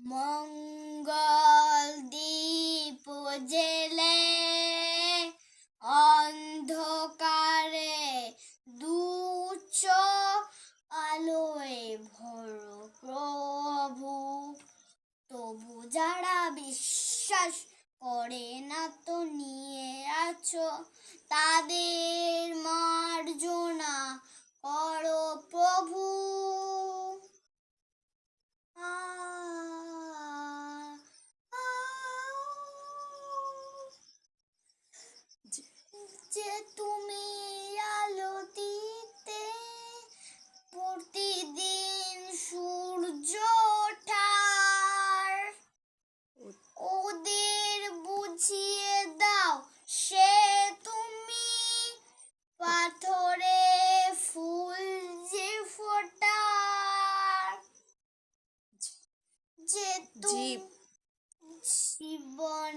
মঙ্গল দীপ জেলে অন্ধকারে দুচ আলোয় ভরো প্রভু। তবু যারা বিশ্বাস করে না তো নিয়ে আছো, তাদের মার্জনা করো প্রভু। যে তুমি আলো দিতে প্রতিদিন সূর্য ওঠার, ওদের বুঝিয়ে দাও সে তুমি পাথরে ফুল যে ফোটার। যে জীবন